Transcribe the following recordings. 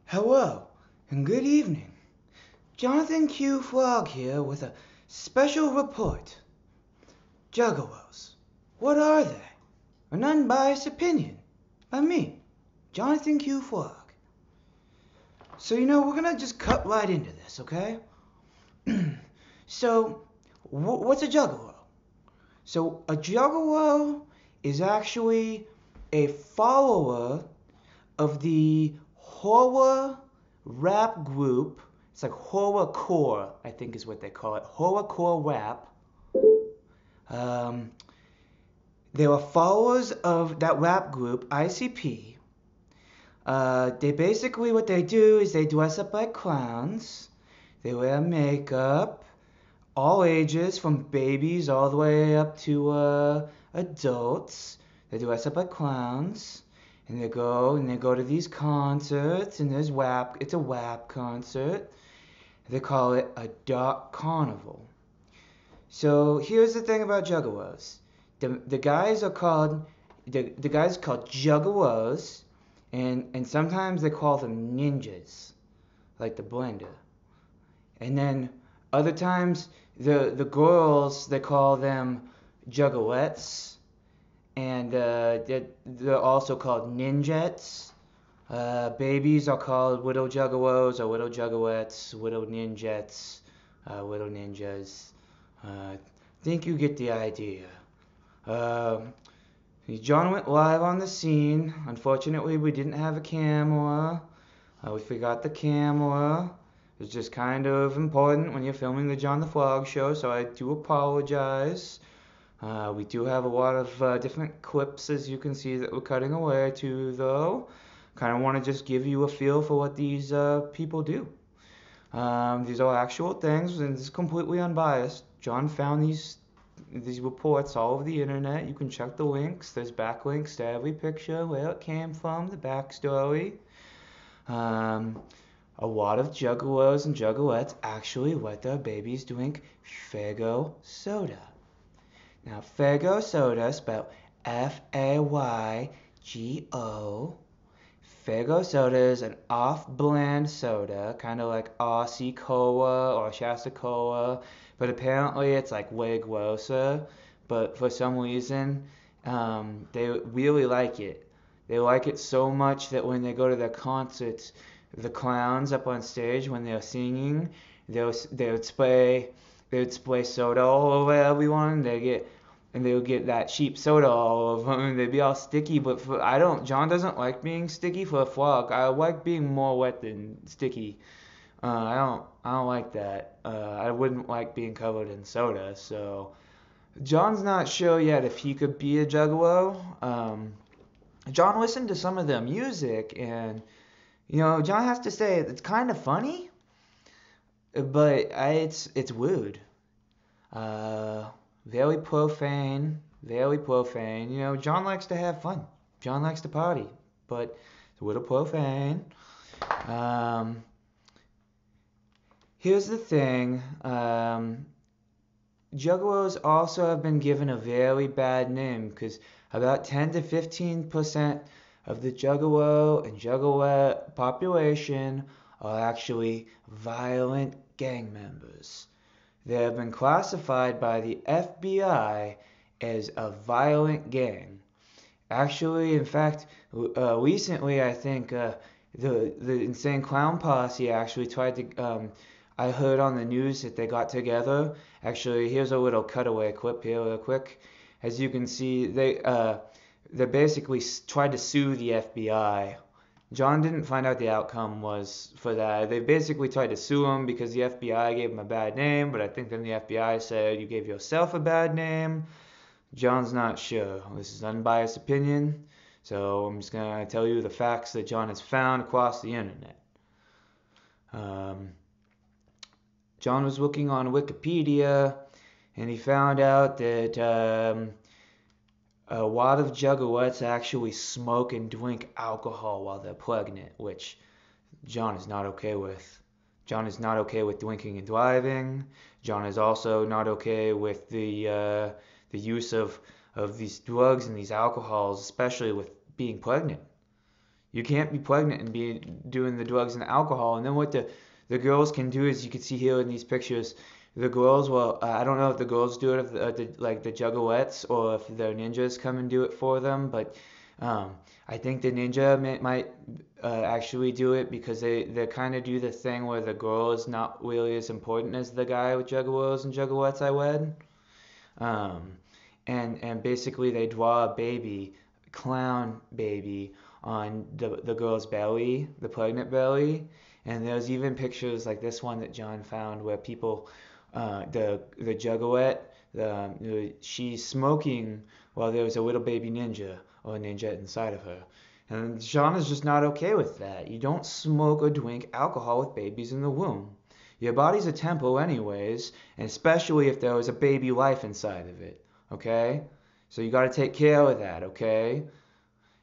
Hello, and good evening. Jonathan Q. Frog here with a special report. Juggalos. What are they? An unbiased opinion by me, Jonathan Q. Frog. So, we're gonna just cut right into this, okay? So, what's a juggalo? So, a juggalo is actually a follower of the horror rap group. It's like horrorcore, I think is what they call it. Horrorcore rap. They were followers of that rap group, ICP. They basically, what they do is they dress up like clowns. They wear makeup, all ages, from babies all the way up to adults. They dress up like clowns. And they go to these concerts, and it's a WAP concert. They call it a dark carnival. So here's the thing about juggalos. The guys are called juggalos, and sometimes they call them ninjas, like the blender. And then other times the girls, they call them juggalettes. And they're also called ninjettes. Babies are called widow juggalos or widow juggalettes, widow ninjettes, widow ninjas. Think you get the idea. John went live on the scene. Unfortunately, we didn't have a camera. We forgot the camera. It's just kind of important when you're filming the John the Frog show, so I do apologize. We do have a lot of different clips, as you can see, that we're cutting away to, though. Kind of want to just give you a feel for what these people do. These are actual things, and it's completely unbiased. John found these reports all over the internet. You can check the links. There's backlinks to every picture, where it came from, the backstory. A lot of juggalos and juggalettes actually let their babies drink faygo soda. Now, faygo soda, spelled F-A-Y-G-O. Faygo soda is an off-brand soda, kind of like Aussie Cola or Shasta Cola, but apparently it's like way grosser. But for some reason, they really like it. They like it so much that when they go to their concerts, the clowns up on stage, when they're singing, they would spray soda all over everyone. They would get that cheap soda all over them, and they'd be all sticky. But John doesn't like being sticky for a frog. I like being more wet than sticky. I don't like that. I wouldn't like being covered in soda. So John's not sure yet if he could be a juggalo. John listened to some of their music, and John has to say it's kind of funny, but it's weird. Very profane, very profane. John likes to have fun. John likes to party, but it's a little profane. Here's the thing. Juggalos also have been given a very bad name, because about 10 to 15% of the juggalo and juggalette population are actually violent gang members. They have been classified by the FBI as a violent gang. Actually, in fact, recently I think the Insane Clown Posse actually tried to. I heard on the news that they got together. Actually, here's a little cutaway clip here, real quick. As you can see, they basically tried to sue the FBI. John didn't find out the outcome was for that. They basically tried to sue him because the FBI gave him a bad name, but I think then the FBI said, you gave yourself a bad name. John's not sure. This is unbiased opinion, so I'm just going to tell you the facts that John has found across the internet. John was looking on Wikipedia, and he found out that a lot of juggalettes actually smoke and drink alcohol while they're pregnant, which John is not okay with. John is not okay with drinking and driving. John is also not okay with the use of these drugs and these alcohols, especially with being pregnant. You can't be pregnant and be doing the drugs and the alcohol. And then what the girls can do is, you can see here in these pictures, the girls, well, I don't know if the girls do it, if like the juggalettes, or if their ninjas come and do it for them, but I think the ninja might actually do it, because they kind of do the thing where the girl is not really as important as the guy with juggalos and juggalettes I wed. Um, and basically they draw a baby, clown baby, on the girl's belly, the pregnant belly. And there's even pictures like this one that John found, where people, the juggalette, she's smoking while there's a little baby ninja, or a ninja inside of her. And John is just not okay with that. You don't smoke or drink alcohol with babies in the womb. Your body's a temple anyways, and especially if there was a baby life inside of it, okay? So you got to take care of that, okay?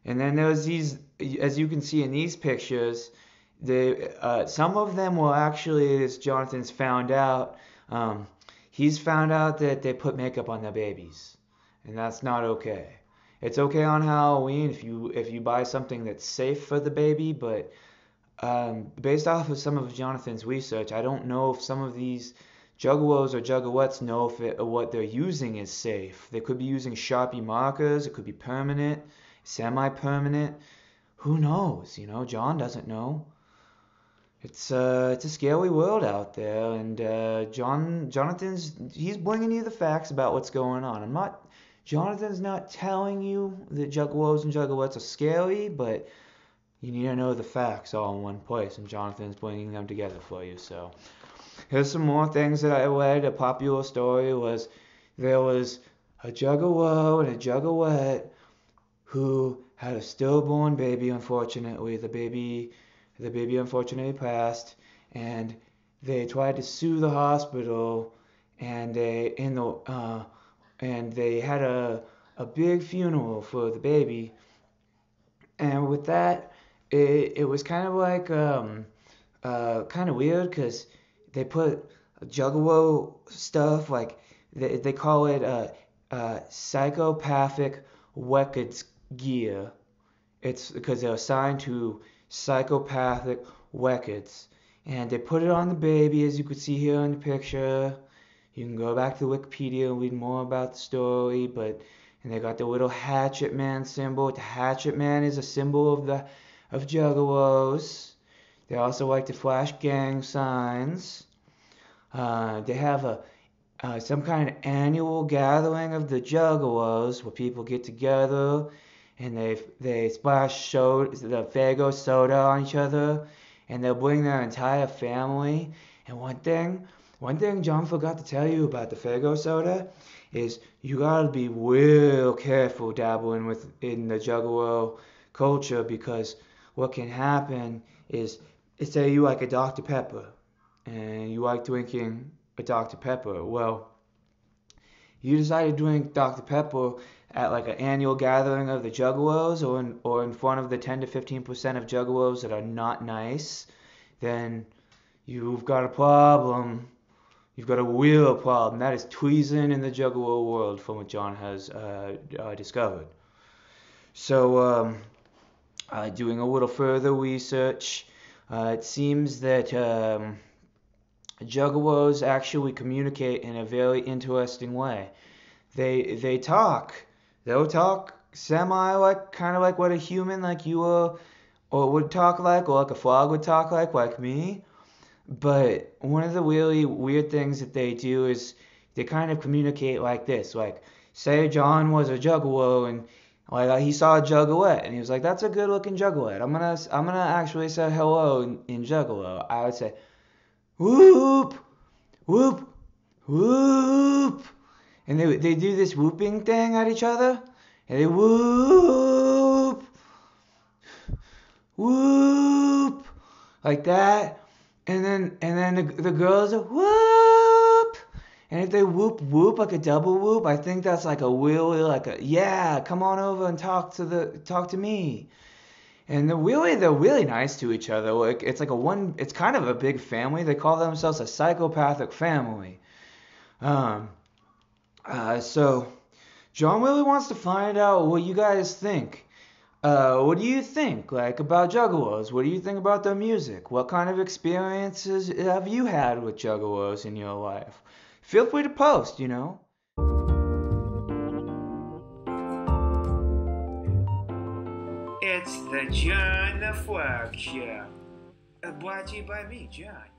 And then there's these, as you can see in these pictures, some of them will actually, as Jonathan's found out, he's found out that they put makeup on their babies, and that's not okay. It's okay on Halloween if you buy something that's safe for the baby, but based off of some of Jonathan's research, I don't know if some of these juggalos or juggalettes know if what they're using is safe. They could be using Sharpie markers. It could be permanent, semi-permanent. Who knows? John doesn't know. It's a scary world out there, and he's bringing you the facts about what's going on. Jonathan's not telling you that juggalos and juggalettes are scary, but you need to know the facts all in one place, and Jonathan's bringing them together for you. So here's some more things that I read. A popular story was, there was a juggalo and a juggalette who had a stillborn baby. Unfortunately, the baby unfortunately passed, and they tried to sue the hospital, and they had a big funeral for the baby. And with that, it was kind of like kind of weird, because they put juggalo stuff, like they call it psychopathic records gear. It's because they're assigned to psychopathic records, and they put it on the baby, as you could see here in the picture. You can go back to Wikipedia and read more about the story, and they got the little Hatchet Man symbol. The Hatchet Man is a symbol of juggalos. They also like to flash gang signs. They have some kind of annual gathering of the juggalos, where people get together and they splash the faygo soda on each other, and they'll bring their entire family. And one thing John forgot to tell you about the faygo soda is, you gotta be real careful dabbling in the juggalo culture, because what can happen is, say you like a Dr. Pepper, and you like drinking a Dr. Pepper. Well, you decide to drink Dr. Pepper at like an annual gathering of the juggalos, or in front of the 10 to 15% of juggalos that are not nice, then you've got a problem. You've got a real problem. That is treason in the juggalo world, from what John has discovered. So, doing a little further research, it seems that juggalos actually communicate in a very interesting way. They'll talk kind of like what a human like you or would talk like, or like a frog would talk like me. But one of the really weird things that they do is, they kind of communicate like this. Like, say John was a juggalo, and like he saw a juggalette, and he was like, "That's a good looking juggalette. I'm gonna actually say hello in juggalo." I would say, "Whoop, whoop, whoop," and they do this whooping thing at each other, and they whoop, whoop, like that. And then the girls are whoop. And if they whoop whoop like a double whoop, I think that's like a really, like a, yeah, come on over and talk to me. And they're really nice to each other. Like it's kind of a big family. They call themselves a psychopathic family. Um, so John really wants to find out what you guys think. What do you think, like, about Juggalos? What do you think about their music? What kind of experiences have you had with Juggalos in your life? Feel free to post. It's the John Frog Show, brought to you by me, John.